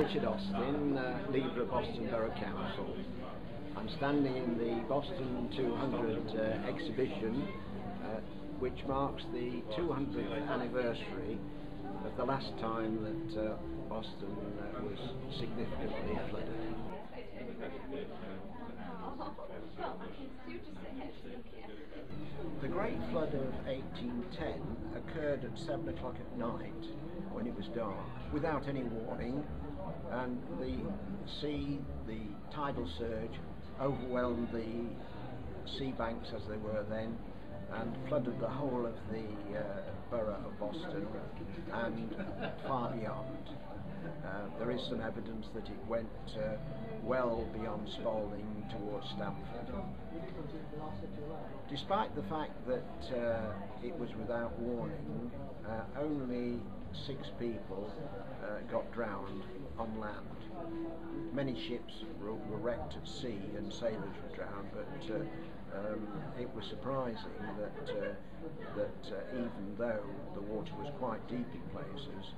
Richard Austin, leader of Boston Borough Council. I'm standing in the Boston 200 exhibition, which marks the 200th anniversary of the last time that Boston was significantly flooded. The Great Flood of 1810 occurred at 7 o'clock at night when it was dark, without any warning, and the sea, the tidal surge, overwhelmed the sea banks as they were then, and flooded the whole of the borough of Boston and far beyond. There is some evidence that it went well beyond Spalding towards Stamford. Despite the fact that it was without warning, only 6 people got drowned on land. Many ships were wrecked at sea and sailors were drowned, but it was surprising that even though the water was quite deep in places,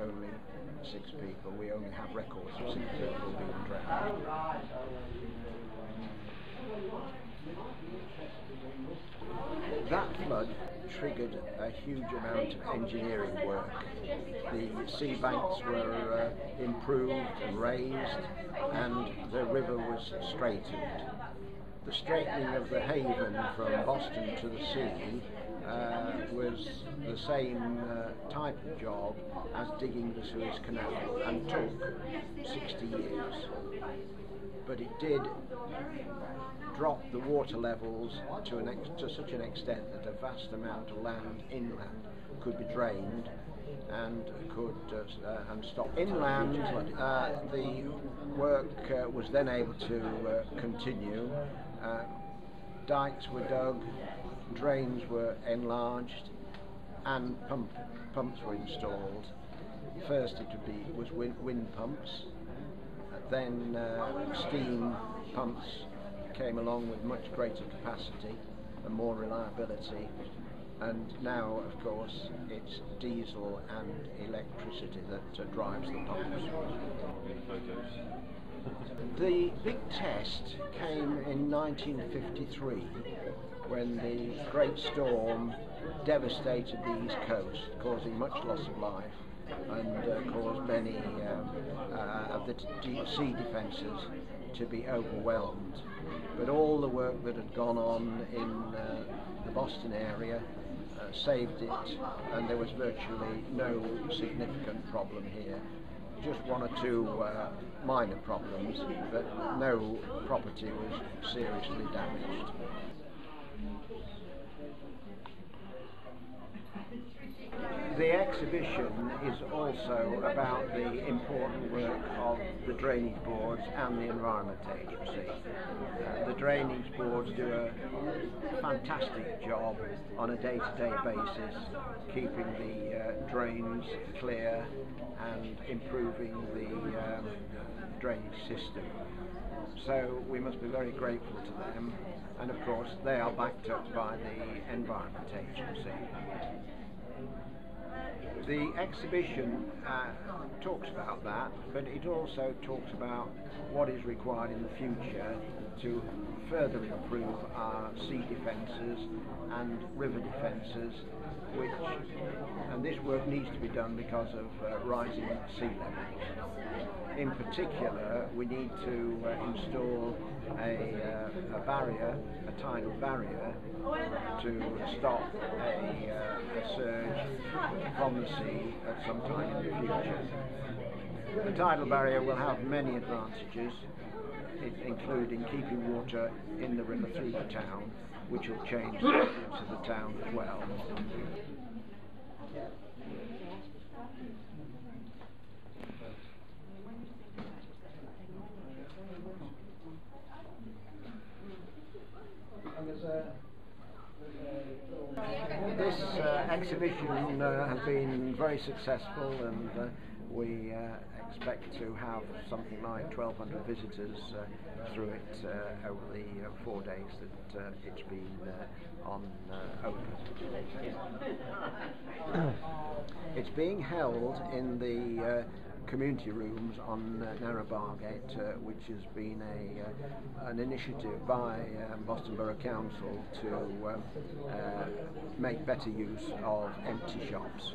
only 6 people, we only have records of 6 people being drowned. That flood triggered a huge amount of engineering work. The sea banks were improved and raised, and the river was straightened. The straightening of the haven from Boston to the sea was the same type of job as digging the Suez Canal, and took 60 years. But it did drop the water levels to such an extent that a vast amount of land inland could be drained and and stop. Inland, the work was then able to continue. Dikes were dug, drains were enlarged, and pumps were installed. First it was wind pumps, then steam pumps came along with much greater capacity and more reliability, and now of course it's diesel and electricity that drives the pumps. The big test came in 1953 when the great storm devastated the East Coast, causing much loss of life and caused many of the sea defences to be overwhelmed. But all the work that had gone on in the Boston area saved it, and there was virtually no significant problem here. Just 1 or 2 minor problems, but no property was seriously damaged. The exhibition is also about the important work of the drainage boards and the Environment Agency. The drainage boards do a fantastic job on a day-to-day basis, keeping the drains clear and improving the drainage system. So we must be very grateful to them, and of course they are backed up by the Environment Agency. The exhibition talks about that, but it also talks about what is required in the future to further improve our sea defences and river defences, and this work needs to be done because of rising sea levels. In particular, we need to install a barrier, a tidal barrier, to stop a surge from the sea at some time in the future. The tidal barrier will have many advantages, including keeping water in the river through the town, which will change the appearance of the town as well. This exhibition has been very successful, and we expect to have something like 1,200 visitors through it over the 4 days that it's been open. It's being held in the community rooms on Narrow Bargate, which has been an initiative by Boston Borough Council to make better use of empty shops.